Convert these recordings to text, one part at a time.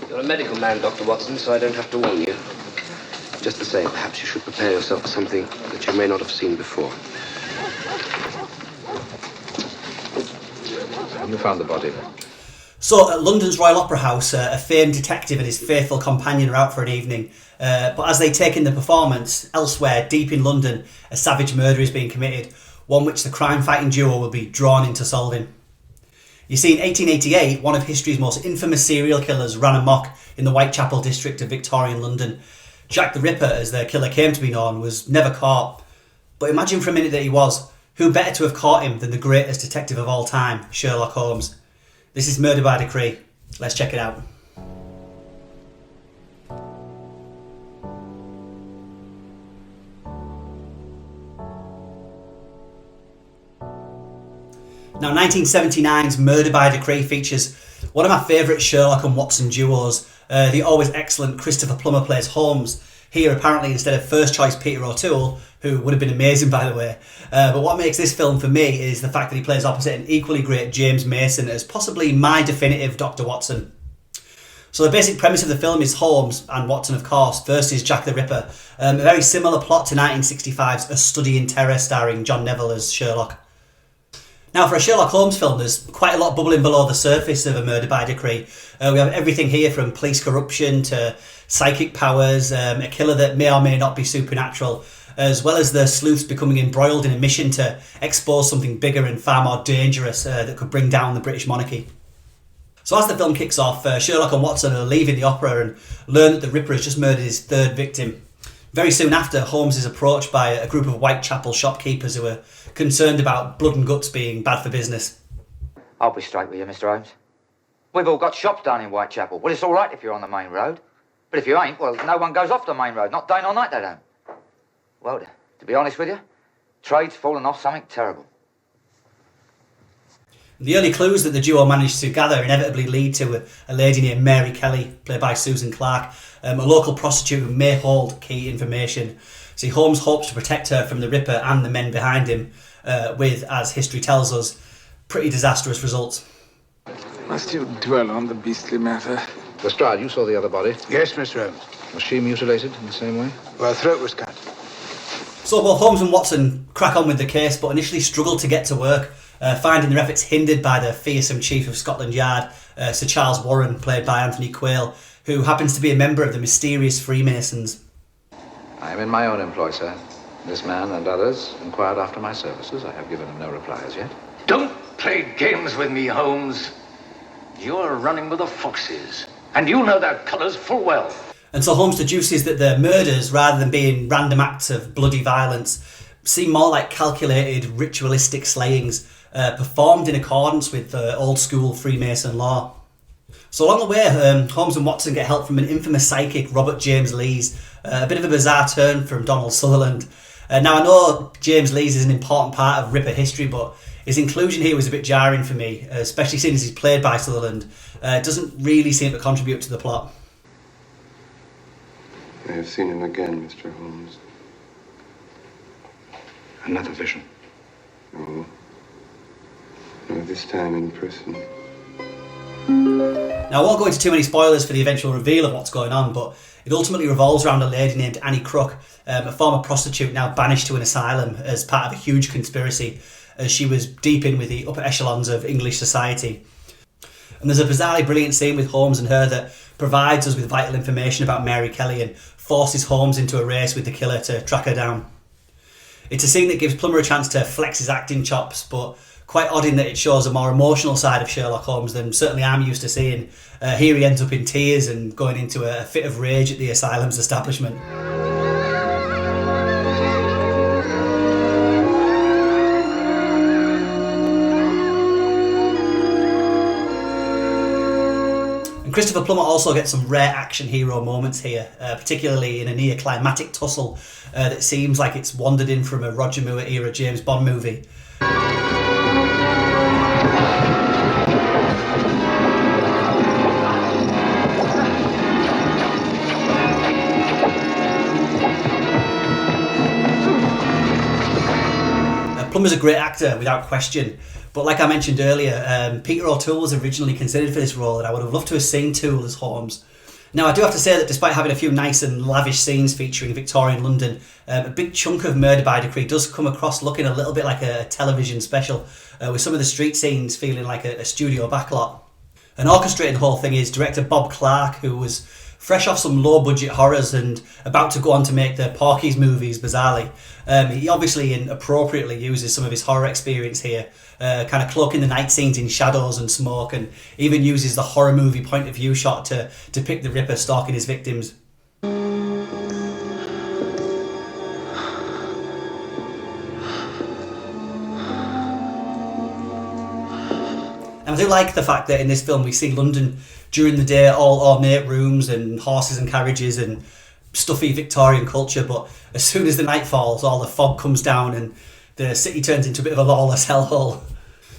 You're a medical man, Dr. Watson, so I don't have to warn you. Just the same, perhaps you should prepare yourself for something that you may not have seen before. You found the body. So, at London's Royal Opera House, a famed detective and his faithful companion are out for an evening. But as they take in the performance, elsewhere, deep in London, a savage murder is being committed, one which the crime-fighting duo will be drawn into solving. You see, in 1888, one of history's most infamous serial killers ran amok in the Whitechapel district of Victorian London. Jack the Ripper, as the killer came to be known, was never caught. But imagine for a minute that he was. Who better to have caught him than the greatest detective of all time, Sherlock Holmes? This is Murder by Decree. Let's check it out. Now, 1979's Murder by Decree features one of my favourite Sherlock and Watson duos. The always excellent Christopher Plummer plays Holmes. Here, apparently, instead of first choice Peter O'Toole, who would have been amazing, by the way. But what makes this film for me is the fact that he plays opposite an equally great James Mason as possibly my definitive Dr. Watson. So the basic premise of the film is Holmes, and Watson of course, versus Jack the Ripper. A very similar plot to 1965's A Study in Terror starring John Neville as Sherlock. Now, for a Sherlock Holmes film, there's quite a lot bubbling below the surface of A Murder by Decree. We have everything here from police corruption to psychic powers, a killer that may or may not be supernatural, as well as the sleuths becoming embroiled in a mission to expose something bigger and far more dangerous that could bring down the British monarchy. So as the film kicks off, Sherlock and Watson are leaving the opera and learn that the Ripper has just murdered his third victim. Very soon after, Holmes is approached by a group of Whitechapel shopkeepers who are concerned about blood and guts being bad for business. I'll be straight with you, Mr. Holmes. We've all got shops down in Whitechapel. Well, it's all right if you're on the main road. But if you ain't, well, no one goes off the main road. Not day nor night, they don't. Well, to be honest with you, trade's fallen off something terrible. The early clues that the duo managed to gather inevitably lead to a lady named Mary Kelly, played by Susan Clark, a local prostitute who may hold key information. See, Holmes hopes to protect her from the Ripper and the men behind him, with, as history tells us, pretty disastrous results. Must you dwell on the beastly matter? Lestrade, you saw the other body. Yes, Mr. Holmes. Was she mutilated in the same way? Well, her throat was cut. So both Holmes and Watson crack on with the case, but initially struggle to get to work, finding their efforts hindered by the fearsome Chief of Scotland Yard, Sir Charles Warren, played by Anthony Quayle, who happens to be a member of the mysterious Freemasons. I am in my own employ, sir. This man and others inquired after my services. I have given them no reply as yet. Don't play games with me, Holmes. You're running with the foxes, and you know their colours full well. And so Holmes deduces that the murders, rather than being random acts of bloody violence, seem more like calculated ritualistic slayings, performed in accordance with old-school Freemason law. So along the way, Holmes and Watson get help from an infamous psychic, Robert James Lees, a bit of a bizarre turn from Donald Sutherland. Now, I know James Lees is an important part of Ripper history, but his inclusion here was a bit jarring for me, especially seeing as he's played by Sutherland. It doesn't really seem to contribute to the plot. I have seen him again, Mr. Holmes. Another vision. No. No, this time in person. Now, I won't go into too many spoilers for the eventual reveal of what's going on, but it ultimately revolves around a lady named Annie Crook, a former prostitute now banished to an asylum as part of a huge conspiracy, as she was deep in with the upper echelons of English society. And there's a bizarrely brilliant scene with Holmes and her that provides us with vital information about Mary Kelly and forces Holmes into a race with the killer to track her down. It's a scene that gives Plummer a chance to flex his acting chops, but quite odd in that it shows a more emotional side of Sherlock Holmes than certainly I'm used to seeing. Here he ends up in tears and going into a fit of rage at the asylum's establishment. And Christopher Plummer also gets some rare action hero moments here, particularly in a near climactic tussle that seems like it's wandered in from a Roger Moore era James Bond movie. Plummer's a great actor without question, But like I mentioned earlier, Peter O'Toole was originally considered for this role, and I would have loved to have seen Toole as Holmes. Now, I do have to say that despite having a few nice and lavish scenes featuring Victorian London, a big chunk of Murder by Decree does come across looking a little bit like a television special, with some of the street scenes feeling like a studio backlot. And orchestrating the whole thing is director Bob Clark, who was fresh off some low-budget horrors and about to go on to make the Porky's movies, bizarrely. He obviously and appropriately uses some of his horror experience here, kind of cloaking the night scenes in shadows and smoke, and even uses the horror movie point of view shot to depict the Ripper stalking his victims. And I do like the fact that in this film we see London during the day, all ornate rooms and horses and carriages and stuffy Victorian culture, but as soon as the night falls, all the fog comes down and the city turns into a bit of a lawless hellhole.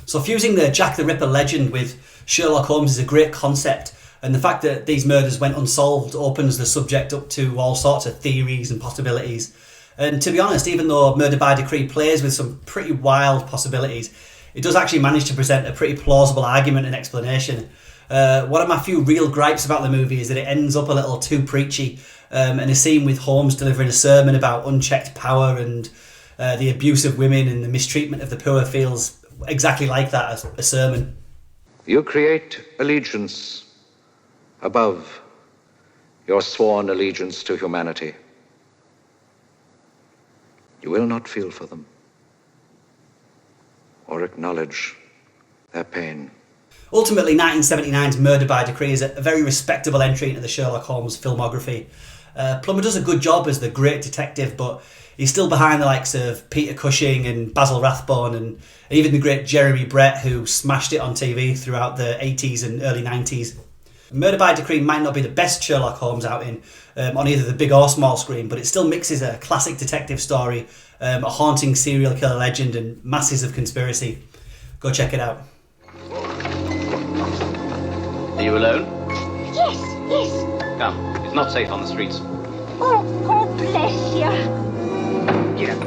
So fusing the Jack the Ripper legend with Sherlock Holmes is a great concept, and the fact that these murders went unsolved opens the subject up to all sorts of theories and possibilities. And to be honest, even though Murder by Decree plays with some pretty wild possibilities, it does actually manage to present a pretty plausible argument and explanation. One of my few real gripes about the movie is that it ends up a little too preachy, and a scene with Holmes delivering a sermon about unchecked power and the abuse of women and the mistreatment of the poor feels exactly like that, as a sermon. You create allegiance above your sworn allegiance to humanity. You will not feel for them or acknowledge their pain. Ultimately, 1979's Murder by Decree is a very respectable entry into the Sherlock Holmes filmography. Plummer does a good job as the great detective, but he's still behind the likes of Peter Cushing and Basil Rathbone and even the great Jeremy Brett, who smashed it on TV throughout the 80s and early 90s. Murder by Decree might not be the best Sherlock Holmes outing on either the big or small screen, but it still mixes a classic detective story, a haunting serial killer legend, and masses of conspiracy. Go check it out. Are you alone? Yes, yes. Come, it's not safe on the streets. Oh, God bless you. Get up.